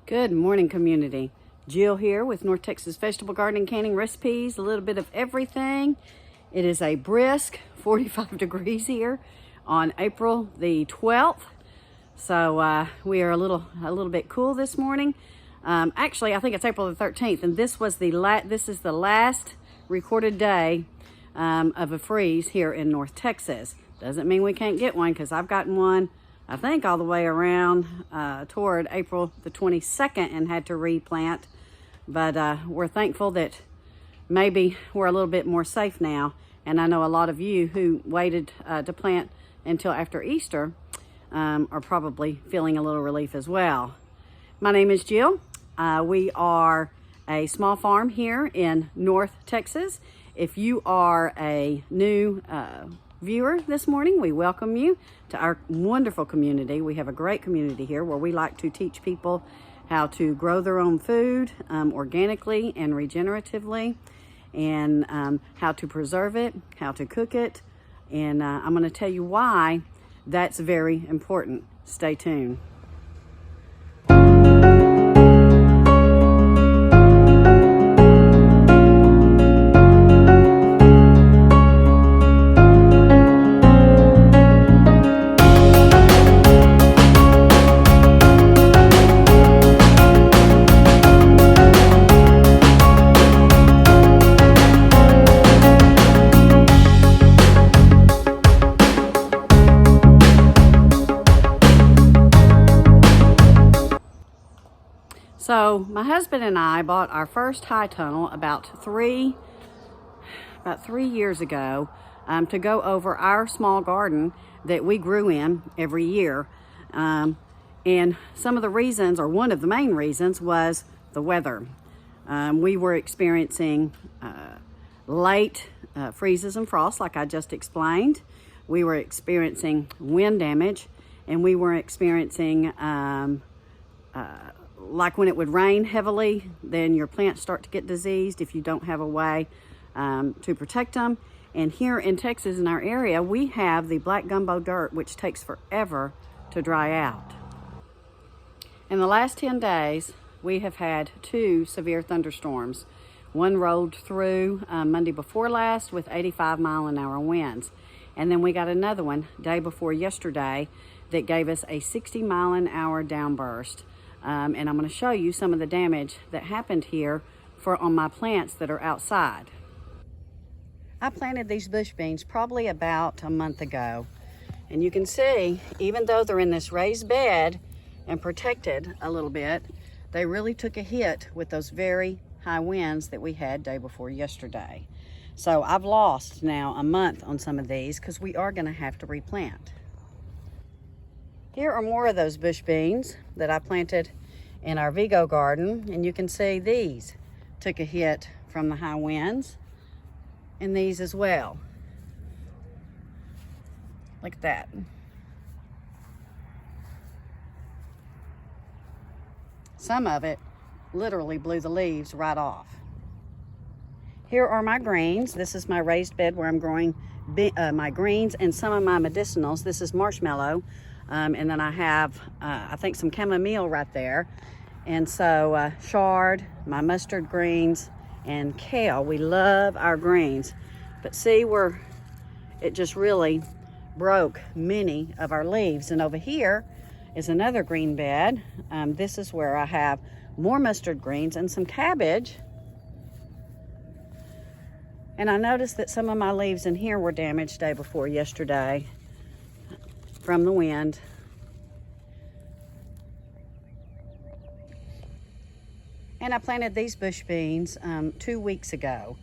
Good morning, community. Jill here with North Texas Vegetable Gardening Canning Recipes, a little bit of everything. It is a brisk 45 degrees here on April the 12th. So we are a little bit cool this morning. Actually, I think it's April the 13th, and this is the last recorded day of a freeze here in North Texas. Doesn't mean we can't get one, because I've gotten one, I think, all the way around toward April the 22nd and had to replant. But we're thankful that maybe we're a little bit more safe now. And I know a lot of you who waited to plant until after Easter are probably feeling a little relief as well. My name is Jill. We are a small farm here in North Texas. If you are a new viewer this morning, we welcome you to our wonderful community. We have a great community here where we like to teach people how to grow their own food organically and regeneratively, and how to preserve it, how to cook it, and I'm going to tell you why that's very important. Stay tuned. So my husband and I bought our first high tunnel about three years ago to go over our small garden that we grew in every year. And some of the reasons, or one of the main reasons, was the weather. We were experiencing late freezes and frosts, like I just explained. We were experiencing wind damage, and we were experiencing like when it would rain heavily, then your plants start to get diseased if you don't have a way to protect them. And here in Texas, in our area, we have the black gumbo dirt, which takes forever to dry out. In the last 10 days, we have had 2 severe thunderstorms. One rolled through Monday before last with 85-mile-an-hour winds. And then we got another one day before yesterday that gave us a 60-mile-an-hour downburst. And I'm going to show you some of the damage that happened here on my plants that are outside. I planted these bush beans probably about a month ago. And you can see, even though they're in this raised bed and protected a little bit, they really took a hit with those very high winds that we had day before yesterday. So I've lost now a month on some of these because we are going to have to replant. Here are more of those bush beans that I planted in our Vigo garden, and you can see these took a hit from the high winds, and these as well. Look at that. Some of it literally blew the leaves right off. Here are my greens. This is my raised bed where I'm growing my greens and some of my medicinals. This is marshmallow. And then I have, I think, some chamomile right there. And so chard, my mustard greens, and kale. We love our greens. But see where it just really broke many of our leaves. And over here is another green bed. This is where I have more mustard greens and some cabbage. And I noticed that some of my leaves in here were damaged day before yesterday from the wind. And I planted these bush beans 2 weeks ago,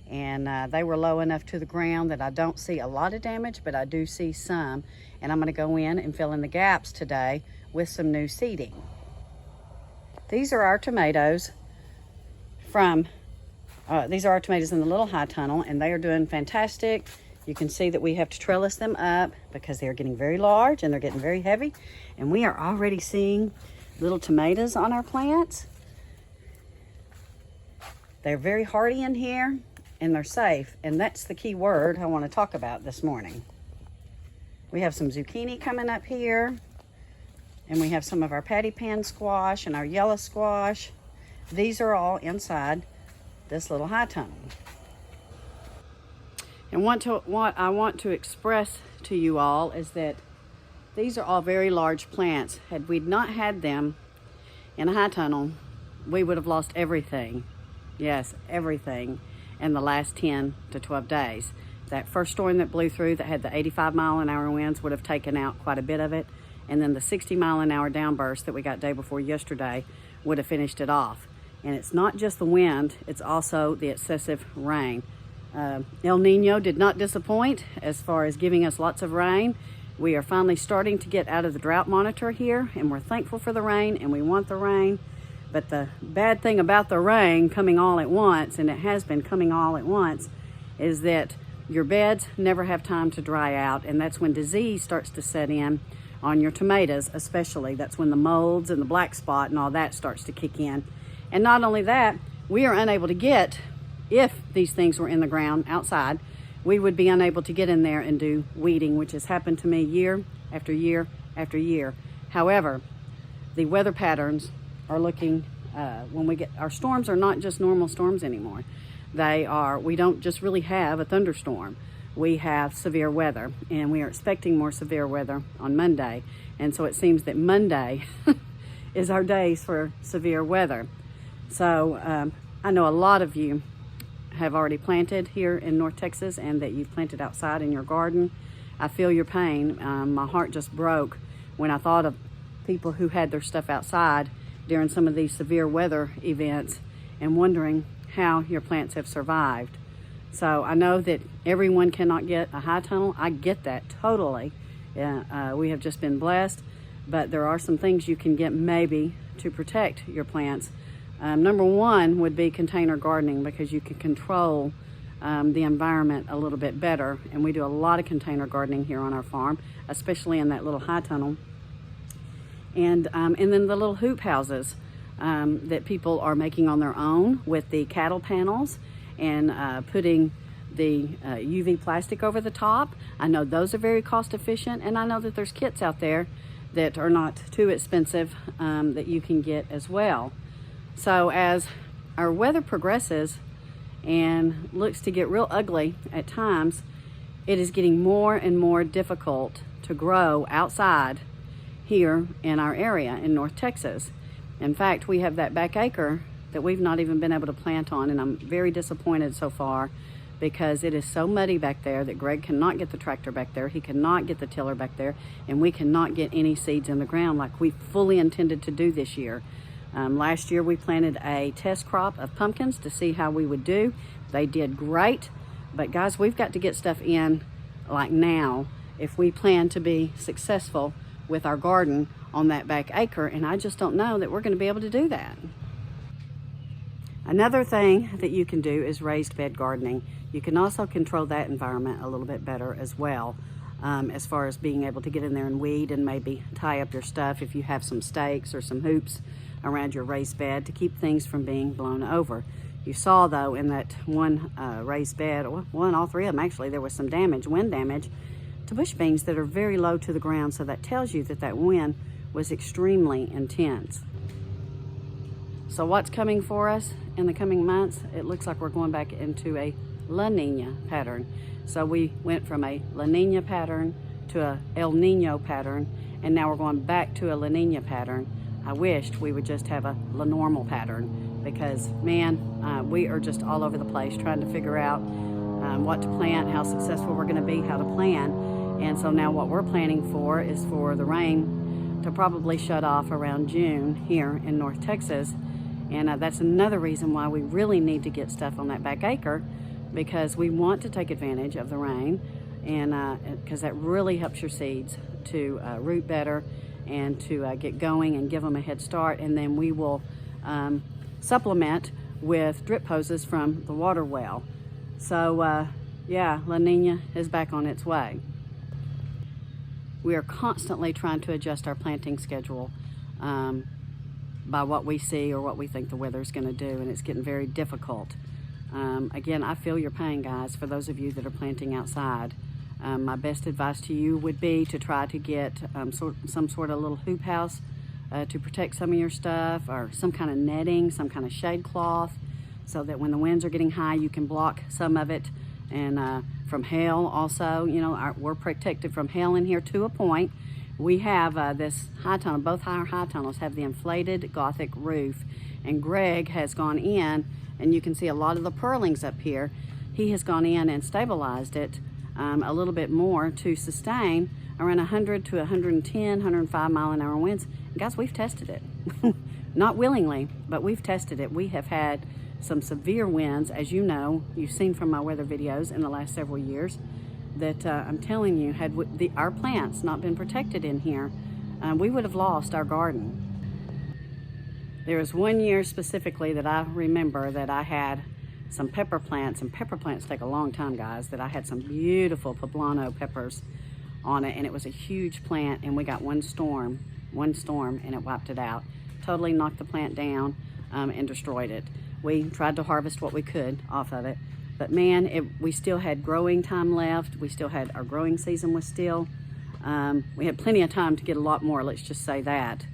and they were low enough to the ground that I don't see a lot of damage, but I do see some. And I'm going to go in and fill in the gaps today with some new seeding. These are our tomatoes these are our tomatoes in the little high tunnel, and they are doing fantastic. You can see that we have to trellis them up because they're getting very large and they're getting very heavy. And we are already seeing little tomatoes on our plants. They're very hardy in here, and they're safe. And that's the key word I want to talk about this morning. We have some zucchini coming up here. And we have some of our patty pan squash and our yellow squash. These are all inside this little high tunnel. And what I want to express to you all is that these are all very large plants. Had we not had them in a high tunnel, we would have lost everything. Yes, everything in the last 10 to 12 days. That first storm that blew through that had the 85-mile-an-hour winds would have taken out quite a bit of it. And then the 60-mile-an-hour downburst that we got day before yesterday would have finished it off. And it's not just the wind, it's also the excessive rain. El Nino did not disappoint as far as giving us lots of rain. We are finally starting to get out of the drought monitor here, and we're thankful for the rain, and we want the rain. But the bad thing about the rain coming all at once, and it has been coming all at once, is that your beds never have time to dry out, and that's when disease starts to set in on your tomatoes especially. That's when the molds and the black spot and all that starts to kick in. And not only that, we are unable to get, if these things were in the ground outside, we would be unable to get in there and do weeding, which has happened to me year after year after year. However, the weather patterns are looking, when we get, our storms are not just normal storms anymore. We don't just really have a thunderstorm. We have severe weather, and we are expecting more severe weather on Monday. And so it seems that Monday is our days for severe weather. So I know a lot of you have already planted here in North Texas and that you've planted outside in your garden. I feel your pain. My heart just broke when I thought of people who had their stuff outside during some of these severe weather events and wondering how your plants have survived. So I know that everyone cannot get a high tunnel. I get that totally. We have just been blessed, but there are some things you can get maybe to protect your plants. Number one would be container gardening, because you can control the environment a little bit better. And we do a lot of container gardening here on our farm, especially in that little high tunnel. And then the little hoop houses that people are making on their own with the cattle panels and putting the UV plastic over the top. I know those are very cost efficient, and I know that there's kits out there that are not too expensive that you can get as well. So as our weather progresses and looks to get real ugly at times, it is getting more and more difficult to grow outside here in our area in North Texas. In fact, we have that back acre that we've not even been able to plant on, and I'm very disappointed so far because it is so muddy back there that Greg cannot get the tractor back there, he cannot get the tiller back there, and we cannot get any seeds in the ground like we fully intended to do this year. Last year we planted a test crop of pumpkins to see how we would do. They did great, but guys, we've got to get stuff in like now if we plan to be successful with our garden on that back acre, and I just don't know that we're going to be able to do that. Another thing that you can do is raised bed gardening. You can also control that environment a little bit better as well, as far as being able to get in there and weed and maybe tie up your stuff if you have some stakes or some hoops around your raised bed to keep things from being blown over. You saw though in that one raised bed, well, all three of them actually, there was some damage, wind damage to bush beans that are very low to the ground, so that tells you that that wind was extremely intense. So what's coming for us in the coming months? It looks like we're going back into a La Nina pattern. So we went from a La Nina pattern to a El Nino pattern, and now we're going back to a La Nina pattern. I wished we would just have a La Normal pattern, because man, we are just all over the place trying to figure out what to plant, how successful we're going to be, how to plan. And so now what we're planning for is for the rain to probably shut off around June here in North Texas. And that's another reason why we really need to get stuff on that back acre, because we want to take advantage of the rain, and because that really helps your seeds to root better and to get going and give them a head start. And then we will supplement with drip hoses from the water well. So yeah, La Nina is back on its way. We are constantly trying to adjust our planting schedule by what we see or what we think the weather's going to do, and it's getting very difficult. Again, I feel your pain, guys, for those of you that are planting outside. My best advice to you would be to try to get some sort of little hoop house to protect some of your stuff, or some kind of netting, some kind of shade cloth, so that when the winds are getting high, you can block some of it. And from hail also, you know, we're protected from hail in here to a point. We have this high tunnel, both high tunnels have the inflated Gothic roof. And Greg has gone in, and you can see a lot of the purlings up here. He has gone in and stabilized it a little bit more to sustain around 100 to 110, 105 mile an hour winds. And guys, we've tested it. Not willingly, but we've tested it. We have had some severe winds, as you know, you've seen from my weather videos in the last several years, that I'm telling you, had our plants not been protected in here, we would have lost our garden. There was one year specifically that I remember that I had some pepper plants, and pepper plants take a long time, guys, that I had some beautiful poblano peppers on it, and it was a huge plant, and we got one storm, and it wiped it out. Totally knocked the plant down and destroyed it. We tried to harvest what we could off of it, but man, we still had growing time left. We still had, our growing season was still, we had plenty of time to get a lot more, let's just say that.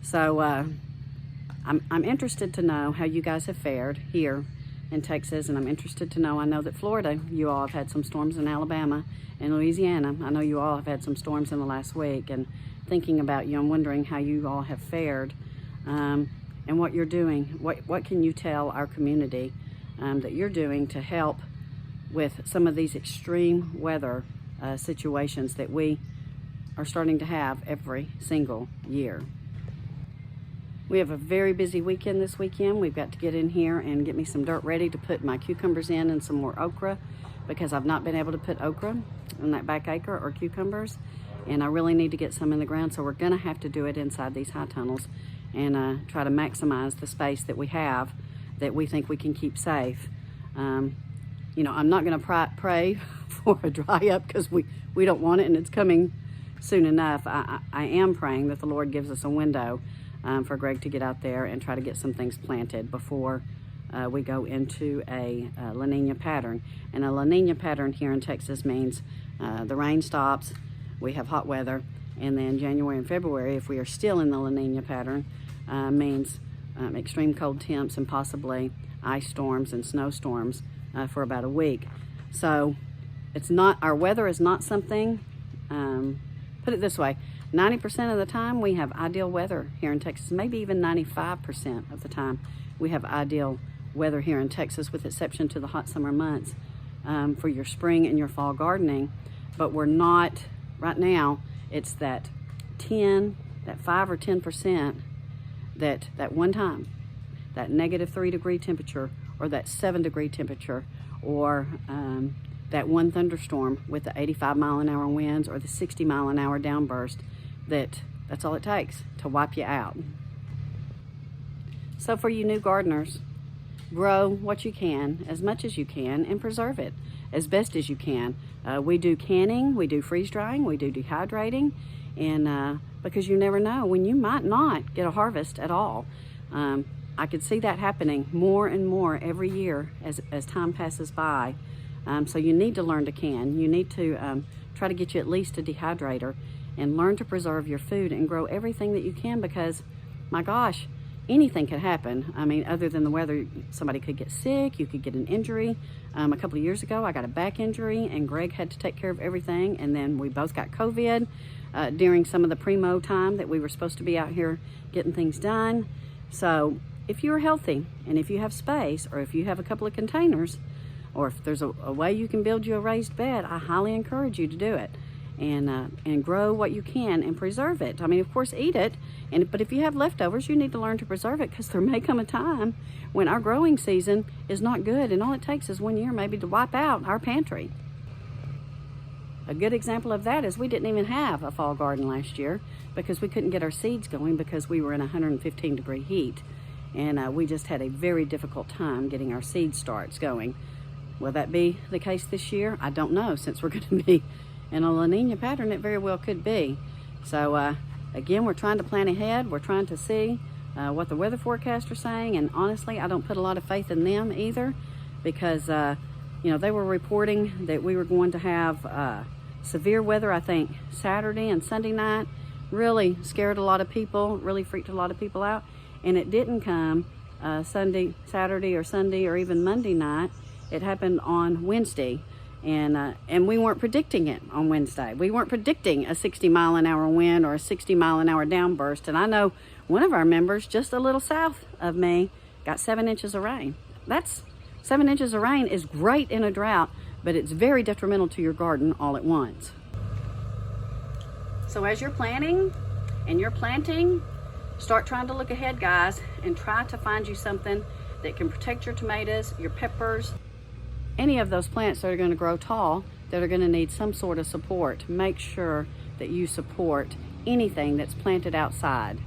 So I'm interested to know how you guys have fared here in Texas, and I'm interested to know, I know that Florida, you all have had some storms, in Alabama and Louisiana. I know you all have had some storms in the last week, and thinking about you, I'm wondering how you all have fared and what you're doing. What can you tell our community that you're doing to help with some of these extreme weather situations that we are starting to have every single year? We have a very busy weekend this weekend. We've got to get in here and get me some dirt ready to put my cucumbers in, and some more okra, because I've not been able to put okra in that back acre, or cucumbers, and I really need to get some in the ground. So we're gonna have to do it inside these high tunnels and try to maximize the space that we have, that we think we can keep safe. You know, I'm not gonna pray for a dry up, because we don't want it, and it's coming soon enough. I am praying that the Lord gives us a window for Greg to get out there and try to get some things planted before we go into a La Nina pattern. And a La Nina pattern here in Texas means the rain stops, we have hot weather, and then January and February, if we are still in the La Nina pattern, means extreme cold temps and possibly ice storms and snowstorms for about a week. So it's not, our weather is not something, put it this way, 90% of the time we have ideal weather here in Texas, maybe even 95% of the time we have ideal weather here in Texas, with exception to the hot summer months for your spring and your fall gardening. But we're not, right now, it's that 5 or 10% that one time, that -3 degree temperature, or that 7 degree temperature, or that one thunderstorm with the 85 mile an hour winds, or the 60 mile an hour downburst, that's all it takes to wipe you out. So for you new gardeners, grow what you can, as much as you can, and preserve it as best as you can. We do canning, we do freeze drying, we do dehydrating, and because you never know when you might not get a harvest at all. I could see that happening more and more every year as time passes by. So you need to learn to can. You need to try to get you at least a dehydrator, and learn to preserve your food and grow everything that you can, because my gosh, anything could happen. I mean, other than the weather, somebody could get sick, you could get an injury. A couple of years ago, I got a back injury, and Greg had to take care of everything, and then we both got COVID during some of the primo time that we were supposed to be out here getting things done. So if you're healthy, and if you have space, or if you have a couple of containers, or if there's a way you can build you a raised bed, I highly encourage you to do it. And grow what you can and preserve it. I mean, of course, eat it, but if you have leftovers, you need to learn to preserve it, because there may come a time when our growing season is not good, and all it takes is 1 year maybe to wipe out our pantry. A good example of that is we didn't even have a fall garden last year, because we couldn't get our seeds going, because we were in 115 degree heat, and we just had a very difficult time getting our seed starts going. Will that be the case this year? I don't know, since we're going to be in a La Nina pattern. It very well could be. So again, we're trying to plan ahead. We're trying to see what the weather forecasts are saying, and honestly, I don't put a lot of faith in them either, because you know, they were reporting that we were going to have severe weather, I think Saturday and Sunday night, really scared a lot of people, really freaked a lot of people out. And it didn't come Saturday or Sunday or even Monday night. It happened on Wednesday. And we weren't predicting it on Wednesday. We weren't predicting a 60-mile-an-hour wind or a 60-mile-an-hour downburst. And I know one of our members, just a little south of me, got 7 inches of rain. 7 inches of rain is great in a drought, but it's very detrimental to your garden all at once. So as you're planning and you're planting, start trying to look ahead, guys, and try to find you something that can protect your tomatoes, your peppers, any of those plants that are going to grow tall, that are going to need some sort of support. Make sure that you support anything that's planted outside.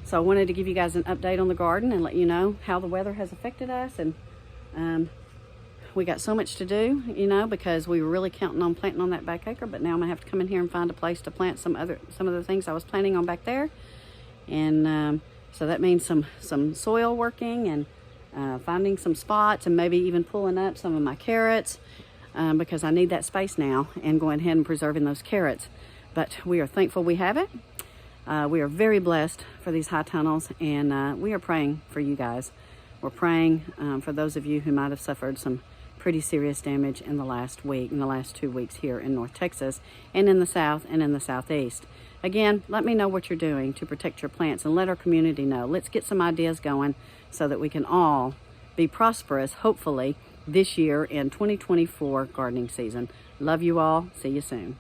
So I wanted to give you guys an update on the garden and let you know how the weather has affected us. And we got so much to do, you know, because we were really counting on planting on that back acre, but now I'm gonna have to come in here and find a place to plant some of the things I was planting on back there. And so that means some soil working and finding some spots, and maybe even pulling up some of my carrots, because I need that space now, and going ahead and preserving those carrots. But we are thankful we have it. We are very blessed for these high tunnels, and we are praying for you guys. We're praying for those of you who might have suffered some pretty serious damage in the last 2 weeks here in North Texas, and in the South and in the Southeast. Again, let me know what you're doing to protect your plants, and let our community know. Let's get some ideas going so that we can all be prosperous, hopefully, this year in 2024 gardening season. Love you all. See you soon.